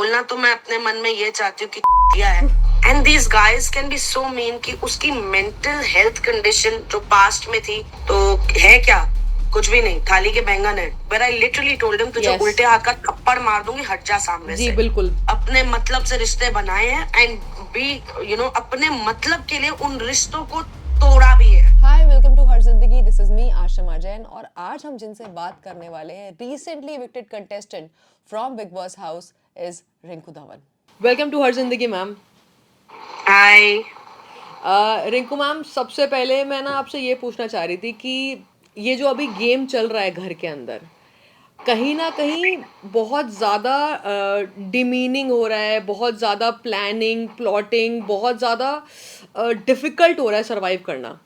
बोलना तो मैं अपने मन में ये चाहती हूँ कि दिया है. And these guys can be so mean कि उसकी मेंटल हेल्थ कंडीशन जो पास्ट में थी तो है क्या, कुछ भी नहीं, थाली के बैंगन है. But I literally told him तुझे Yes. उल्टे हाथ का थप्पड़ मार दूंगी, हट जा सामने जी से. बिल्कुल. अपने मतलब से रिश्ते बनाए हैं एंड बी अपने मतलब के लिए उन रिश्तों को तोड़ा भी है. हाय, welcome to her Zindagi. This is me Aashma Jain और आज हम जिनसे बात करने वाले हैं recently evicted contestant from Bigg Boss house is Rinku Dhawan. Welcome to her Zindagi ma'am. Hi. Rinku ma'am, सबसे पहले मैं ना आपसे ये पूछना चाह रही थी कि ये जो अभी गेम चल रहा है घर के अंदर, कहीं ना कहीं बहुत ज़्यादा डिमीनिंग हो रहा है, बहुत ज़्यादा प्लानिंग प्लॉटिंग, बहुत ज़्यादा डिफ़िकल्ट हो रहा है सरवाइव करना.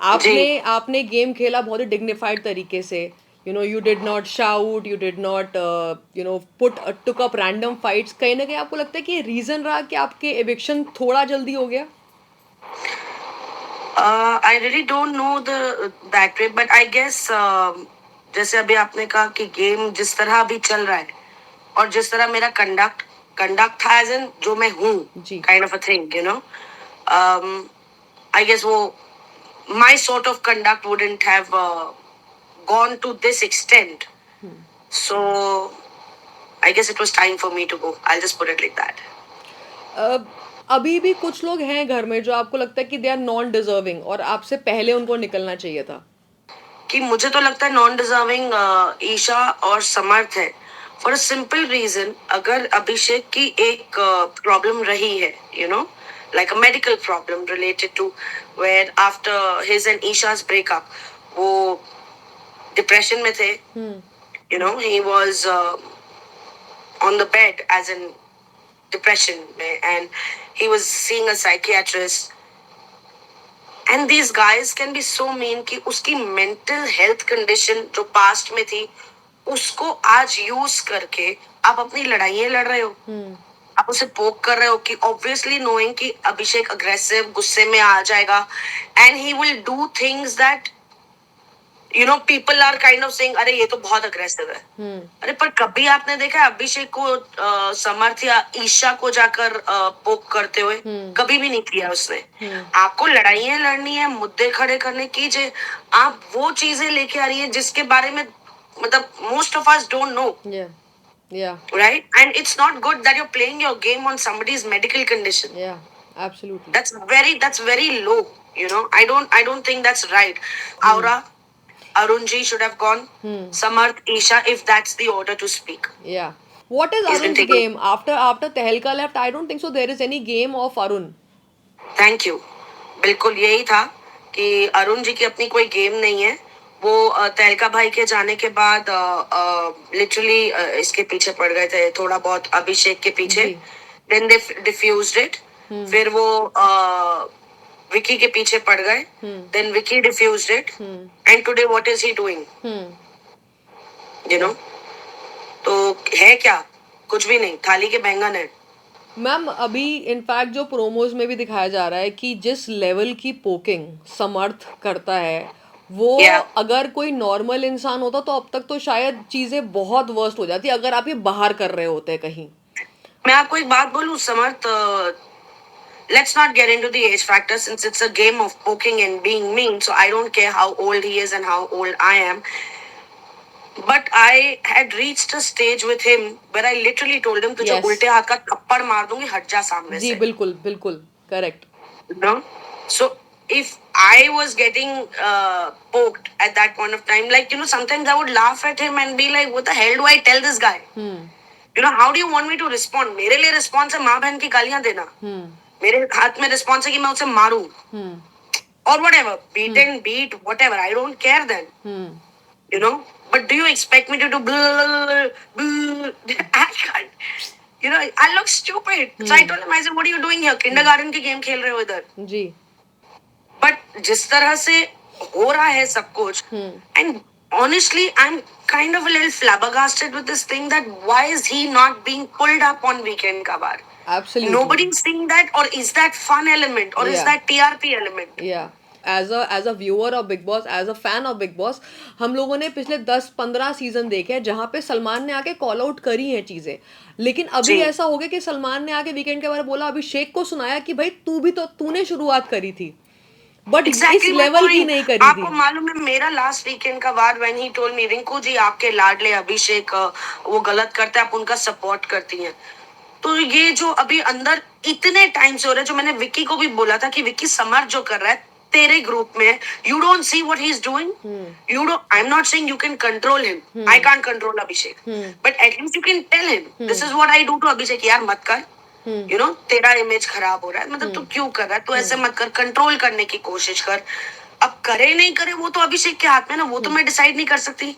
आपने जी. आपने गेम खेला बहुत ही डिग्निफाइड तरीके से. You did not shout, you did not put took up random fights. कहीं ना कहीं आपको लगता है कि रीज़न रहा कि आपके एविक्शन थोड़ा जल्दी हो गया? I really don't know that way, but I guess जैसे अभी आपने कहा कि गेम जिस तरह अभी चल रहा है और जिस तरह मेरा कंडक्ट था एज इन जो मैं हूँ, जी. Kind of a thing, I guess वो my sort of conduct wouldn't have gone to this extent. So I guess it was time for me to go. I'll just put it like that. अभी भी कुछ लोग हैं घर में जो आपको लगता है कि दे आर नॉन डिजर्विंग और आपसे पहले उनको निकलना चाहिए था? कि मुझे तो लगता है नॉन डिजर्विंग ईशा और समर्थ है. फॉर अ सिंपल रीजन, अगर अभिषेक की एक प्रॉब्लम रही है, like a medical problem related to where after his and Isha's breakup, वो डिप्रेशन में थे. He was on the bed as in depression में, and he was seeing a psychiatrist. And these guys can be so mean कि उसकी mental health condition जो past में थी उसको आज यूज करके आप अपनी लड़ाइयाँ लड़ रहे हो. आप उसे पोक कर रहे हो कि ऑब्वियसली नोइंग कि अभिषेक अग्रेसिव गुस्से में आ जाएगा and he will do things that people are kind of saying अरे ये तो बहुत अग्रेसिव है. अरे पर कभी आपने देखा है अभिषेक को समर्थ या ईशा को जाकर पोक करते हुए? कभी भी नहीं किया उसने. आपको लड़ाइयाँ लड़नी है, मुद्दे खड़े करने कीजिए. आप वो चीजें लेके आ रही है जिसके बारे में मतलब most of us don't know. Yeah, Right? And it's not good that you're playing your game on somebody's medical condition. yeah, absolutely. That's very low. I don't think that's right. Aura, Arunji should have gone. Samarth, Isha, if that's the order to speak. Yeah. What is He's been Arun's taking. game? After Tehelka left, I don't think so there is any game of Arun. Thank you. बिल्कुल यही था कि अरुण जी की अपनी कोई game नहीं है. वो तहलका भाई के जाने के बाद लिटरली इसके पीछे पड़ गए थे थोड़ा बहुत, अभिषेक के पीछे. Then they diffused it. फिर वो विकी के पीछे पड़ गए. Then Vicky diffused it. And today what is he doing? तो है क्या, कुछ भी नहीं, थाली के बैंगन है. मैम, अभी इनफैक्ट जो प्रोमोज में भी दिखाया जा रहा है कि जिस लेवल की पोकिंग समर्थ करता है वो अगर कोई नॉर्मल इंसान होता तो अब तक तो शायद चीजें बहुत वर्स्ट हो जाती अगर आप ये बाहर कर रहे होते कहीं. मैं आपको एक बात बोलूं समर्थ, let's not get into the age factor since it's a game of poking and being mean, so I don't care how old he is and how old I am. But I had reached a stage with him where I literally told him तुझे उल्टे हाथ का थप्पड़ मार दूंगी, हट जा सामने से. जी बिल्कुल बिल्कुल correct. So if I was getting poked at that point of time, like sometimes I would laugh at him and be like, what the hell do I tell this guy? How do you want me to respond? मेरे लिए response है माँ बहन की गालियां देना. मेरे हाथ में रिस्पॉन्स है कि मैं उसे मारूं. Or whatever, beat, whatever, I don't care then. But do you expect me to do blah, blah? I can't. I look stupid. So I told him, I said, what are you doing here? Kindergarten की game खेल रहे हो इधर. जी. But जिस तरह से हो रहा है सब कुछ, and honestly, I'm kind of a little flabbergasted with this thing that why is he not being pulled up on Weekend Kabar? Absolutely. Nobody's seeing that, or is that fun element, or is that TRP element? Yeah. As a viewer of Bigg Boss, as a fan of Bigg Boss, हम लोगों ने पिछले 10-15 season देखे हैं जहाँ पे सलमान ने आके कॉल आउट करी हैं चीजें, लेकिन अभी जी ऐसा हो गया कि सलमान ने आके वीकेंड के बारे में बोला, अभिषेक को सुनाया कि भाई तू भी तो, तूने शुरुआत करी थी, बट इस एग्जैक्टली माई लेवल की पॉइंट। नहीं करी आपको थी। मालूम है मेरा लास्ट वीकेंड का वार when he told me, Rinku ji आपके लाडले अभिषेक वो गलत करते हैं, आप उनका सपोर्ट करती हैं। तो ये जो अभी अंदर इतने टाइम से हो रहा है, जो मैंने विक्की को भी बोला था कि विक्की समर जो कर रहा है तेरे ग्रुप में, you don't see what he is doing, you don't, I am not saying you can control him, I can't control Abhishek, but at least you can tell him this is what I do to Abhishek, यार मत कर, you know तेरा image खराब हो रहा है, मतलब तू क्यों कर रहा है, तू ऐसे मत कर, कंट्रोल करने की कोशिश कर। अब करे नहीं करे वो तो अभिषेक के हाथ में ना, वो तो मैं डिसाइड नहीं कर सकती।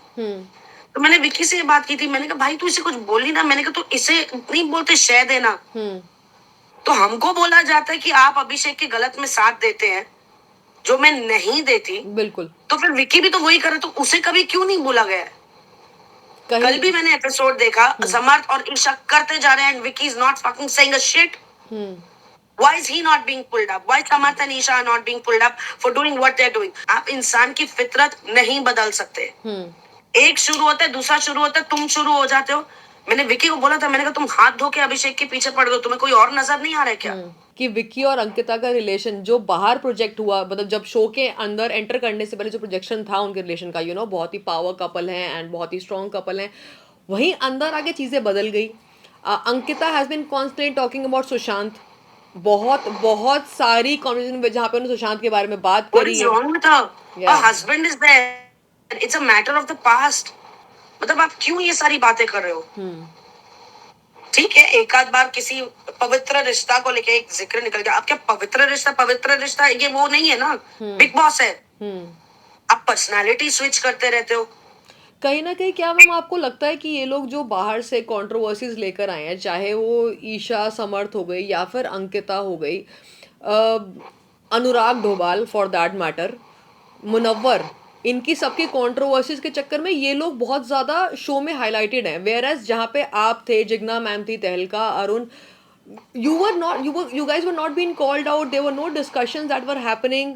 तो मैंने विक्की से ये बात की थी, मैंने कहा भाई तू इसे कुछ बोली ना, मैंने कहा तू इसे नहीं बोलते शह देना। तो हमको बोला जाता है कि आप अभिषेक के गलत में साथ देते हैं, जो मैं नहीं देती, बिल्कुल। तो फिर विक्की भी तो वही करे, तो उसे कभी क्यों नहीं बोला गया है? कल कहीं भी मैंने एपिसोड देखा, समर्थ और ईशा करते जा रहे हैं and Vicky is not fucking saying a shit. Why is he not being pulled up? Why Samarth and Isha are not being pulled up for doing what they're doing? आप इंसान की फितरत नहीं बदल सकते। एक शुरू होता है, दूसरा शुरू होता है, तुम शुरू हो जाते हो। मैंने विक्की को बोला था, मैंने कहा तुम हाथ धो के अभिषेक के पीछे पड़ गए, तुम्हें कोई और नजर नहीं आ रहा है क्या? कि विक्की और अंकिता का रिलेशन जो बाहर प्रोजेक्ट हुआ, मतलब जब शो के अंदर एंटर करने से पहले जो प्रोजेक्शन था उनके रिलेशन का, बहुत ही पावर कपल है एंड बहुत ही स्ट्रॉन्ग कपल है, वहीं अंदर आके चीज़ें बदल गई। Ankita has been constantly talking about Sushant, बहुत बहुत सारी कॉन्वर्सेशन में जहाँ पे उन्होंने सुशांत के बारे में बात What करी is है। wrong with her? A husband is there. It's a matter of the past. मतलब आप क्यों ये सारी बातें कर रहे हो? ठीक है, एक आध बार किसी पवित्र रिश्ता को लेके एक जिक्र निकल गया, आप क्या पवित्र रिश्ता ये वो नहीं है ना, बिग बॉस है, आप पर्सनालिटी स्विच करते रहते हो। कहीं ना कहीं क्या मैम आपको लगता है कि ये लोग जो बाहर से कंट्रोवर्सीज लेकर आए हैं, चाहे वो ईशा समर्थ हो गई या फिर अंकिता हो गई, अनुराग ढोभाल फॉर दैट मैटर, मुनव्वर, इनकी सबकी कंट्रोवर्सीज के चक्कर में ये लोग बहुत ज़्यादा शो में हाईलाइटेड हैं, वेयर एज जहाँ पे आप थे, जिग्ना मैम थी, तहलका, Arun, you guys were not being called out, there were no discussions that were happening,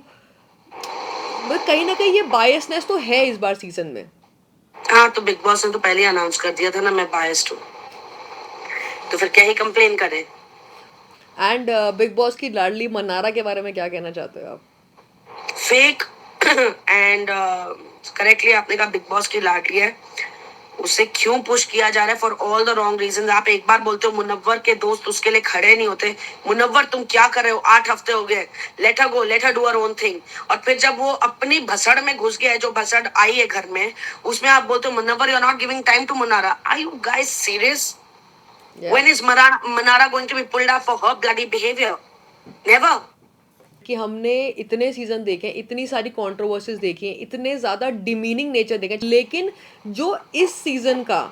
but कहीं ना कहीं ये बायसनेस तो है इस बार सीजन में। हाँ, तो बिग बॉस ने तो पहले अनाउंस कर दिया था ना मैं बायस्ड हूँ, तो फिर क्या ही कंप्लेन करें। एंड बिग बॉस की लाडली मनारा के बारे में क्या कहना चाहते हो आप? फेक एंड करेक्टली आपने कहा बिग बॉस की लाडली है, उसे क्यों पुश किया जा रहा है for all the wrong reason. आप एक बार बोलते हो मुनव्वर के दोस्त उसके लिए खड़े नहीं होते, मुनव्वर तुम क्या कर रहे हो, 8 हफ्ते हो गए, let her go, let her do her own thing. और फिर जब वो अपनी भसड़ में घुस गया है, जो भसड़ आई है घर में, उसमें आप बोलते हो Munawar you are not giving time to Manara. Are you guys serious? When is Manara going to be pulled up for her bloody behavior? Never. कि हमने इतने सीजन देखे, इतनी सारी कंट्रोवर्सीज देखी हैं, इतने ज़्यादा डिमीनिंग नेचर देखे, लेकिन जो इस सीजन का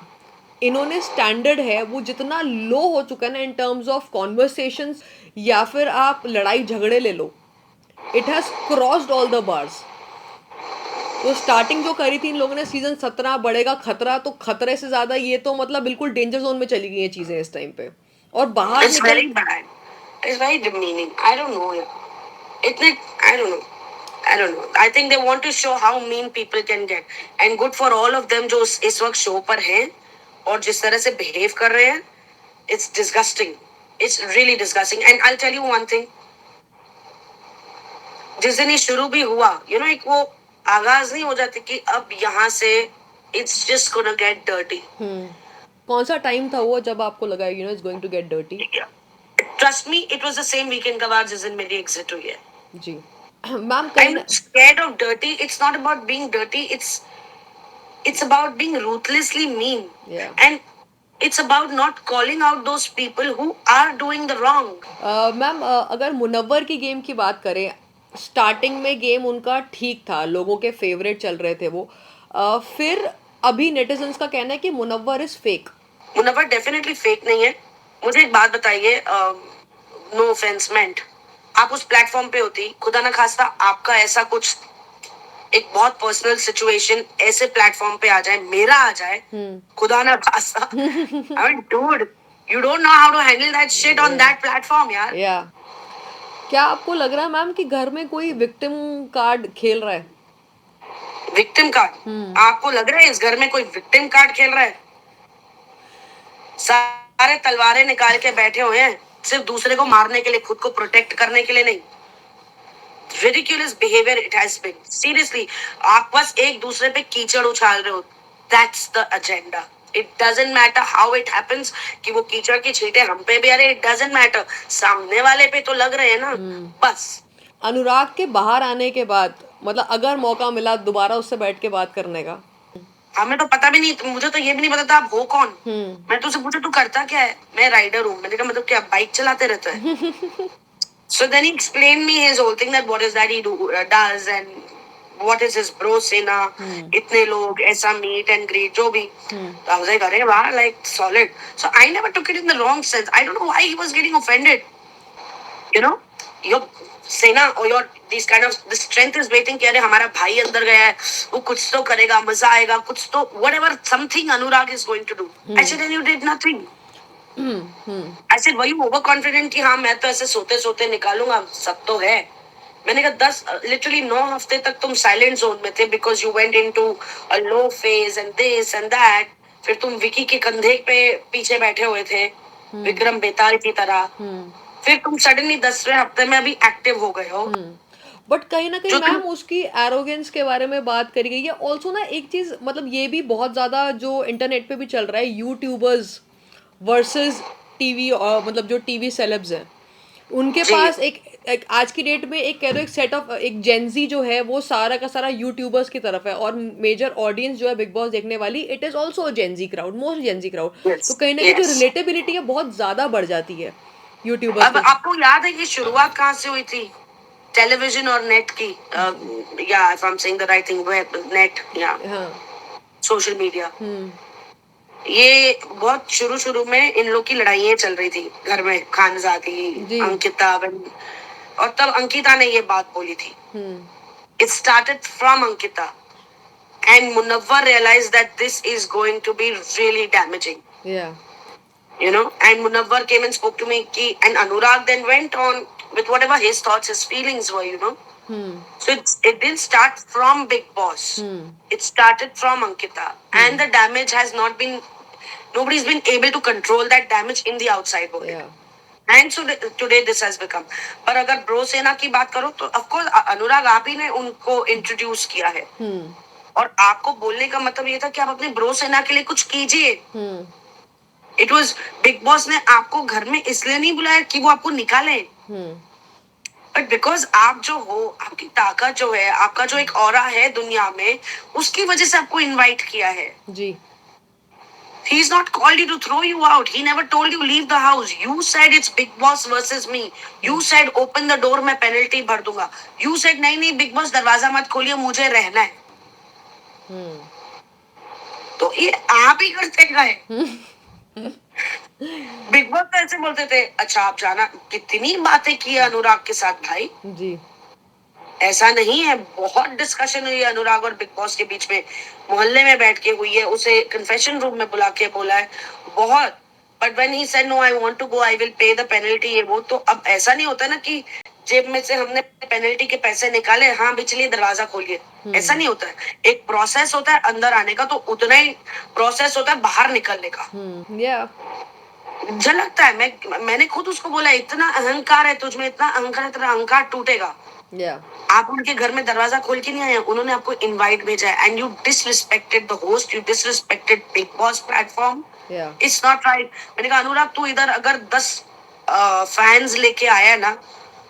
इन्होंने स्टैंडर्ड है वो जितना लो हो चुका है ना इन टर्म्स ऑफ कॉन्वर्सेशंस या फिर आप लड़ाई झगड़े ले लो, it has crossed all the bars. तो स्टार्टिंग जो करी थी इन लोगों ने सीजन 17 बढ़ेगा खतरा, तो खतरे से ज़्यादा ये तो मतलब बिल्कुल डेंजर जोन में चली गई हैं चीज़ें इस टाइम पे, और बाहर It's निकल very bad. It's very demeaning. I don't know. I don't know. I don't know. I think they want to show how mean people can get. And good for all of them जो इस वक्त show पर हैं और जिस तरह से behave कर रहे हैं, it's disgusting. It's really disgusting. And I'll tell you one thing. जिस दिन ये शुरू भी हुआ, एक वो आगाज नहीं हो जाती कि अब यहाँ से it's just gonna get dirty. कौन सा टाइम था वो जब आपको लगा it's going to get dirty? Trust me, it was the same weekend का बाद जिस दिन मेरी एग्जिट हुई है। जी मैम, I'm कहीं not scared of dirty. It's not about being dirty. It's about being ruthlessly mean. Yeah. And it's about not calling out those people who are doing the wrong. Ma'am अगर मुनव्वर की game की बात करें, starting में game उनका ठीक था, लोगों के फेवरेट चल रहे थे वो, फिर अभी नेटिजन्स का कहना है कि Munawar is fake. Munawar definitely fake नहीं है। मुझे एक बात बताइए, नो ऑफेंस मेंट, आप उस प्लेटफॉर्म पे होती, खुदा ना खास्ता आपका ऐसा कुछ एक बहुत पर्सनल सिचुएशन ऐसे प्लेटफॉर्म पे आ जाए, मेरा आ जाए, खुदा ना खास्ता, I mean, dude, you don't know how to handle that shit on that platform, यार। या क्या आपको लग रहा है मैम कि घर में कोई विक्टिम कार्ड खेल रहा है? Victim card? हम्म। आपको लग रहा है इस घर में कोई विक्टिम कार्ड खेल रहा है? सारे तलवारें निकाल के बैठे हुए हैं, सिर्फ दूसरे को मारने के लिए, खुद को प्रोटेक्ट करने के लिए नहीं। ridiculous behavior it has been, seriously। आप बस एक दूसरे पे कीचड़ उछाल रहे हो, that's the agenda। it doesn't matter how it happens कि वो कीचड़ की छींटे हम पे भी आ रहे, it doesn't matter, सामने वाले पे तो लग रहे हैं ना। बस अनुराग के बाहर आने के बाद मतलब अगर मौका मिला दोबारा उससे बैठ के बात करने का? हमें तो पता भी नहीं, मुझे तो ये भी नहीं पता था आप हो कौन। मैं तुझसे पूछा तू करता क्या है, मैं राइडर हूँ। मैंने कहा मतलब क्या बाइक चलाते रहता है? So then he explained me his whole thing, that what is that he does and what is his bro Sena, इतने लोग ऐसा meet and greet जो भी। तो I was like अरे वाह, like solid। So I never took it in the wrong sense। I don't know why he was getting offended। You know, your Sena or your these kind of the strength is waiting कि अरे हमारा भाई अंदर गया है, वो कुछ तो करेगा, मजा आएगा, कुछ तो whatever something Anurag is going to do। I said and you did nothing। I said were you overconfident कि हाँ मैं तो ऐसे सोते सोते निकालूंगा, सब तो है। मैंने कहा 10 लिटरली 9 हफ्ते तक तुम साइलेंट जोन में थे because you went into a low phase and this and that. फिर तुम विकी के कंधे पे पीछे बैठे हुए थे विक्रम बेताल की तरह। फिर तुम सडनली 10वें हफ्ते में अभी एक्टिव हो गए हो। बट कहीं ना कहीं जो मैम तुम उसकी एरोगेंस के बारे में बात करी गई है ऑल्सो ना। एक चीज मतलब ये भी बहुत ज्यादा जो इंटरनेट पे भी चल रहा है, यूट्यूबर्स वर्सेस टीवी, और मतलब जो टीवी सेलेब्स हैं उनके जी पास एक आज की डेट में एक कह दो एक सेट ऑफ एक जेंजी जो है वो सारा का सारा यूट्यूबर्स की तरफ है, और मेजर ऑडियंस जो है बिग बॉस देखने वाली it is also Gen Z crowd, most Gen Z crowd. तो यस कहीं ना कहीं जो यस। रिलेटेबिलिटी है बहुत ज्यादा बढ़ जाती है यूट्यूबर्स अब के। आपको याद है कि शुरुआत कहाँ से हुई थी? टेलीविजन और नेट की, या if I am saying the right thing, web, net या हाँ। Social media. ये बहुत शुरू शुरू में इन लोग की लड़ाइयाँ चल रही थी घर में, खानजादी, जी। अंकिता और तब अंकिता ने ये बात बोली थी। It started from Ankita and Munawwar realized that this is going to be really damaging, Yeah. you know, and Munawwar came and spoke to me and Anurag then went on with whatever his thoughts, his feelings were, you know. So it didn't start from Big Boss. It started from Ankita, and the damage has not been. Nobody's been able to control that damage in the outside world. Yeah. And so today this has become. पर अगर bro सेना की बात करो तो of course अनुराग आप ही ने उनको इंट्रोड्यूस किया है। और आपको बोलने का मतलब ये था कि आप अपने ब्रो सेना के लिए कुछ कीजिए। इट वाज बिग बॉस ने आपको घर में इसलिए नहीं बुलाया कि वो आपको निकाले, बट बिकॉज आप जो हो, आपकी ताकत जो है, आपका जो एक ऑरा है दुनिया में, उसकी वजह से आपको इनवाइट किया है जी। He's not called you to throw you out. He never told you leave the house. You said it's Big Boss versus me. You said open the door, मैं penalty भर दूंगा. You said नहीं नहीं Big Boss दरवाजा मत खोलिए, मुझे रहना है। तो ये आप ही करते गए। बिग बॉस तो ऐसे बोलते थे, अच्छा आप जाना। कितनी बातें की अनुराग के साथ भाई जी। ऐसा नहीं है, बहुत डिस्कशन हुई है अनुराग और बिग बॉस के बीच में, मोहल्ले में बैठ के हुई है, उसे कन्फेशन रूम में बुला के बोला है बहुत। But when he said no I want to go, I will pay the penalty, ये वो। तो अब ऐसा नहीं होता ना कि जेब में से हमने पेनल्टी के पैसे निकाले, हाँ भी चलिए दरवाजा खोलिए, ऐसा नहीं होता है। एक प्रोसेस होता है अंदर आने का, तो उतना ही प्रोसेस होता है बाहर निकलने का। झलकता है। मैंने खुद उसको बोला इतना अहंकार है तुझमें, इतना अहंकार है, तेरा अहंकार टूटेगा। आप उनके घर में दरवाजा खोल के नहीं आए, उन्होंने आपको इनवाइट भेजा है, and you disrespected the host, you disrespected big boss platform. It's not right. मैंने कहा अनुराग तू इधर अगर 10 फैंस लेके आया ना,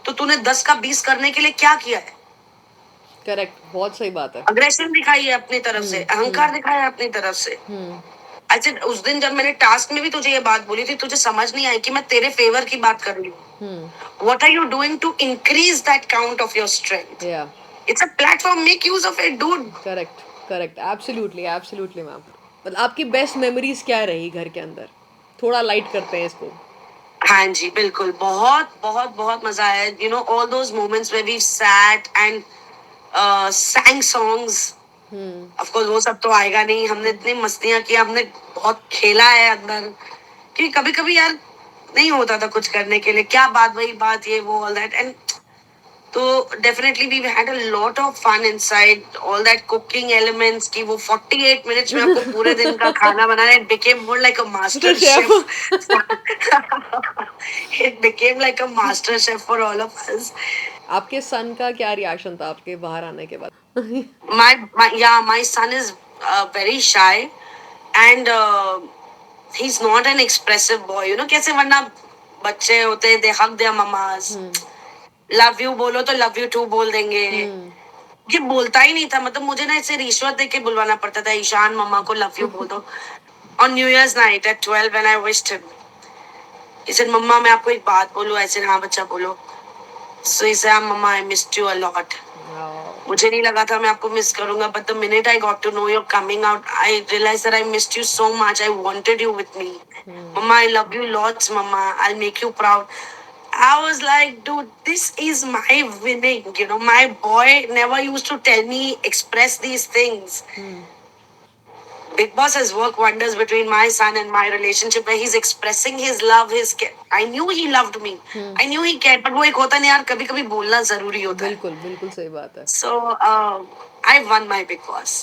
तो तूने 10 का 20 करने के लिए क्या किया है? करेक्ट, बहुत सही बात है। अग्रेशन दिखाई है अपनी तरफ से, अहंकार दिखाया है अपनी तरफ से। अच्छा उस दिन जब मैंने टास्क में भी तुझे ये बात बोली थी, तुझे समझ नहीं आई कि मैं तेरे फेवर की बात कर रही हूँ। What are you doing to increase that count of your strength? Yeah. It's a platform. Make use of it, dude. Correct. Absolutely, ma'am. मतलब आपकी बेस्ट मेमोरीज क्या रही घर के अंदर? थोड़ा लाइट करते हैं इसको। हाँ जी बिल्कुल, बहुत बहुत बहुत मजा आया। You know all those moments where we sat and sang songs. Of course वो सब तो आएगा नहीं। हमने इतनी मस्तियाँ की, हमने बहुत खेला है अंदर, कि कभी कभी यार नहीं होता था कुछ करने के लिए, क्या बात वही बात, ये वो ऑल दैट। एंड तो definitely we had a lot of fun inside all that cooking elements की वो 48 मिनट्स में आपको पूरे दिन का खाना बनाना it became more like a तो master chef chef it became like a master chef for all of us आपके सन का क्या रिएक्शन था आपके बाहर आने के बाद? my son is very shy and he's not an expressive boy you know कैसे वरना बच्चे होते हैं they hug their mamas love you बोलो तो लव यू टू बोल देंगे ये बोलता ही नहीं था मतलब मुझे ना इसे रिश्वत देके बुलवाना पड़ता था ईशान मम्मा को लव यू बोल दो on new year's night at 12 when I wished him he said मम्मा मैं आपको एक बात बोलूं आई सेड हाँ बच्चा बोलो so he said mamma I missed you a lot मुझे नहीं लगा था मैं आपको मिस करूंगा but the minute I got to know your coming out I realise that I missed you so much I wanted you with me mamma I love you lots mamma I make you proud I was like, dude, this is my winning. You know, my boy never used to tell me, express these things. Big Boss has worked wonders between my son and my relationship where he's expressing his love, his care. I knew he loved me. I knew he cared. But वो एक होता नहीं यार कभी कभी बोलना जरूरी होता है. बिल्कुल बिल्कुल सही बात है. So, I won my Big Boss.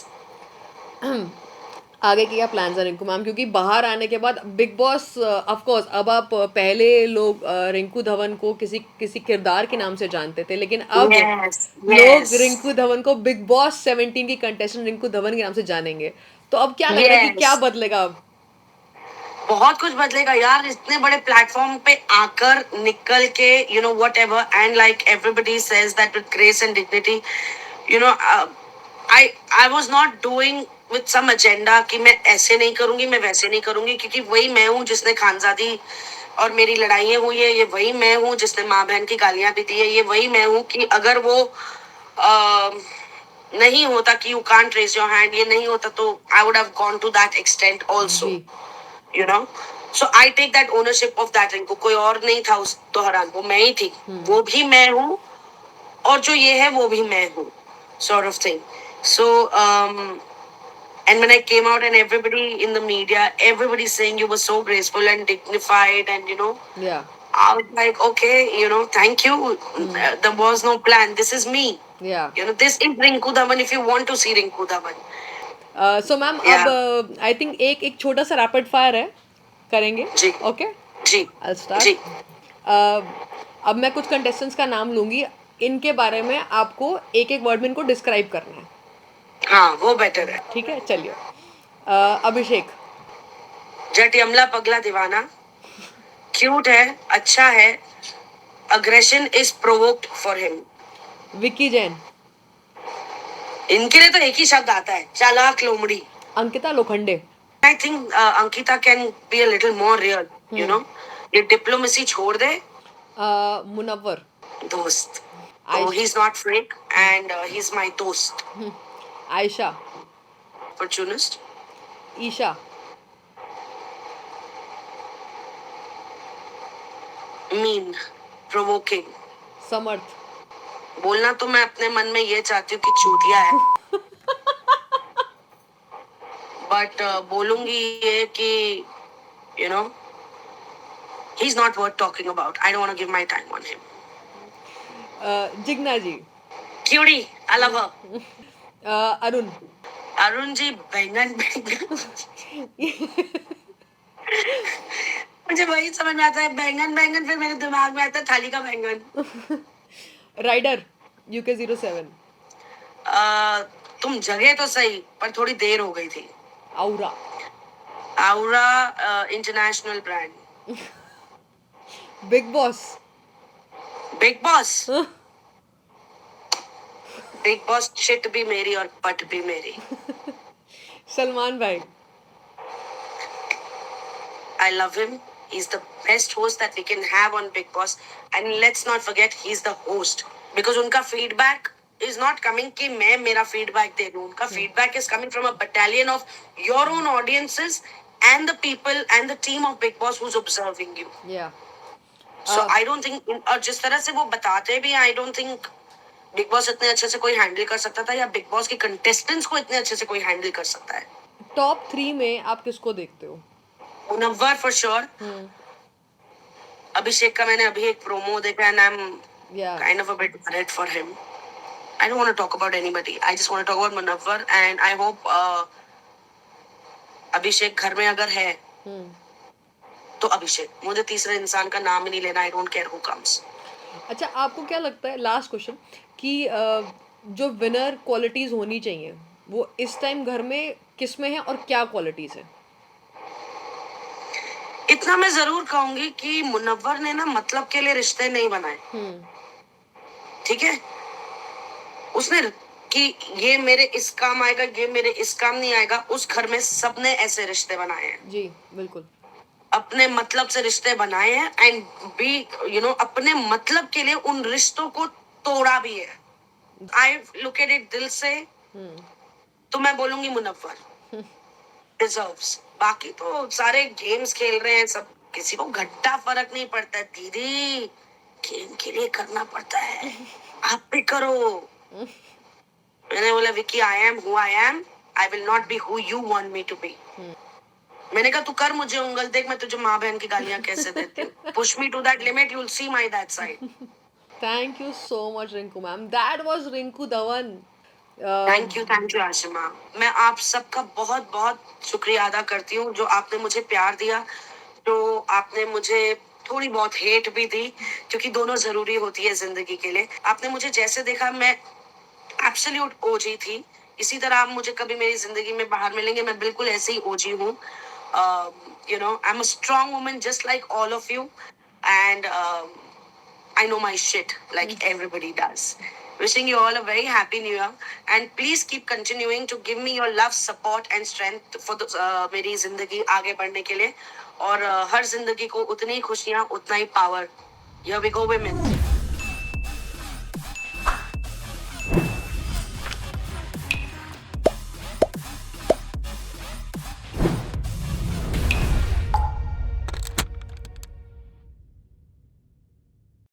आगे क्या प्लान्स हैं रिंकू मैम क्योंकि बाहर आने के बाद बिग बॉस ऑफ कोर्स अब आप पहले लोग रिंकू धवन को किसी किसी किरदार के नाम से जानते थे लेकिन अब Yes, लोग yes, रिंकू धवन को बिग बॉस 17 की कंटेस्टेंट रिंकू धवन के नाम से जानेंगे तो अब क्या लग रहा है कि क्या yes. बदलेगा अब? बहुत कुछ बदलेगा यार इतने बड़े प्लेटफॉर्म पे आकर निकल के you know whatever and like everybody says that with grace and dignity you know I I was not doing with some agenda कि मैं ऐसे नहीं करूंगी मैं वैसे नहीं करूंगी क्योंकि वही मैं हूँ जिसने खानजादी और मेरी लड़ाइयाँ हुई है ये वही मैं हूँ जिसने माँ बहन की गालियां भी दी है ये वही मैं हूँ कि अगर वो नहीं होता कि you can't raise your hand ये नहीं होता तो I would have gone to that extent also जी you know so I take that ownership of that Rinku कोई और नहीं था उस दौरान वो मैं ही थी वो भी मैं हूँ और जो ये है वो भी मैं हूँ sort of thing so and when I came out and everybody in the media everybody saying you were so graceful and dignified and you know yeah I was like okay you know thank you there was no plan this is me yeah you know this is Rinku Dhawan if you want to see Rinku Dhawan so ma'am yeah अब I think एक एक छोटा सा rapid fire है करेंगे जी okay जी आई जी start अब मैं कुछ कंटेस्टेंट्स का नाम लूंगी इनके बारे में आपको एक एक वर्ड में इनको डिस्क्राइब करना है हाँ वो बेटर है ठीक है चलिए अभिषेक जट यमला पगला दीवाना क्यूट है अच्छा है aggression is provoked for him Vicky Jain इनके लिए तो एक ही शब्द आता है चालाक लोमड़ी Ankita Lokhande I think Ankita can be a little more real you know ये डिप्लोमेसी छोड़ दे मुनव्वर दोस्त तो Ayesha he is not fake and he is my दोस्त Ayesha opportunist Isha mean provoking Samarth बोलना तो मैं अपने मन में ये चाहती हूँ कि चूतिया है बट बोलूंगी ये कि you know he's not worth talking about I don't want to give my time on him Jigna ji cutie I love her Arun Arun ji बैंगन बैंगन मुझे वही समझ में आता है बैंगन बैंगन फिर मेरे दिमाग में आता है थाली का बैंगन राइडर UK07 तुम जगह तो सही पर थोड़ी देर हो गई थी aura aura international brand big boss big boss big boss shit भी मेरी और पट भी मेरी सलमान भाई I love him. He's the best host that we can have on Big Boss. And let's not forget, he's the host. Because उनका feedback is not coming कि मैं मेरा feedback दे दूँ. उनका feedback is coming from a battalion of your own audiences and the people and the team of Big Boss who's observing you. yeah So I don't think और जिस तरह से वो बताते भी I don't think Big Boss इतने अच्छे से कोई handle कर सकता था या Big Boss के contestants को इतने अच्छे से कोई handle कर सकता है. टॉप 3 में आप किसको देखते हो मुनव्वर for sure. अभिषेक का मैंने अभी एक प्रोमो देखा and I am Yeah. kind of a bit worried for him. I don't want to talk about anybody. I just want to talk about Munawwar, and I hope अभिषेक घर में अगर है तो अभिषेक, मुझे तीसरे इंसान का नाम ही नहीं लेना. I don't care who comes. अच्छा, आपको क्या लगता है, लास्ट क्वेश्चन, कि जो विनर क्वालिटीज होनी चाहिए वो इस टाइम घर में किस में है और क्या क्वालिटीज है? इतना मैं जरूर कहूंगी कि मुनव्वर ने ना मतलब के लिए रिश्ते नहीं बनाए. ठीक है, उसने कि ये मेरे इस काम आएगा, ये मेरे इस काम नहीं आएगा. उस घर में सबने ऐसे रिश्ते बनाए हैं. जी बिल्कुल. अपने मतलब से रिश्ते बनाए हैं, एंड बी अपने मतलब के लिए उन रिश्तों को तोड़ा भी है. आई लुक एट इट दिल से, तो मैं बोलूंगी मुनव्वर डिजर्व्स. बाकी तो सारे गेम्स खेल रहे हैं सब, किसी को घंटा फर्क नहीं पड़ता है दीदी. गेम के लिए करना पड़ता है. आप भी करो. मैंने बोला Vicky, I am who I am. I will not be who you want me to be. मैंने कहा तू कर मुझे उंगल, देख मैं तुझे माँ बहन की गालियां कैसे देती हूँ. Push me to that limit, you will see my that side. Thank you so much Rinku ma'am. That was Rinku Dhawan. Thank you Ashima. मैं आप सबका बहुत बहुत शुक्रिया अदा करती हूँ, जो आपने मुझे प्यार दिया, जो आपने मुझे थोड़ी बहुत हेट भी दी, क्योंकि दोनों जरूरी होती है जिंदगी के लिए. आपने मुझे जैसे देखा, मैं एब्सोल्यूट ओजी थी. इसी तरह आप मुझे कभी मेरी जिंदगी में बाहर मिलेंगे, मैं बिल्कुल ऐसे ही ओजी हूँ. I am a strong woman just like all of you, and I know my shit like everybody does. Wishing you all a very happy new year, and please keep continuing to give me your love, support and strength for the मेरी जिंदगी आगे बढ़ने के लिए, और हर जिंदगी को उतनी ही खुशियाँ, उतना ही power. Here we go women.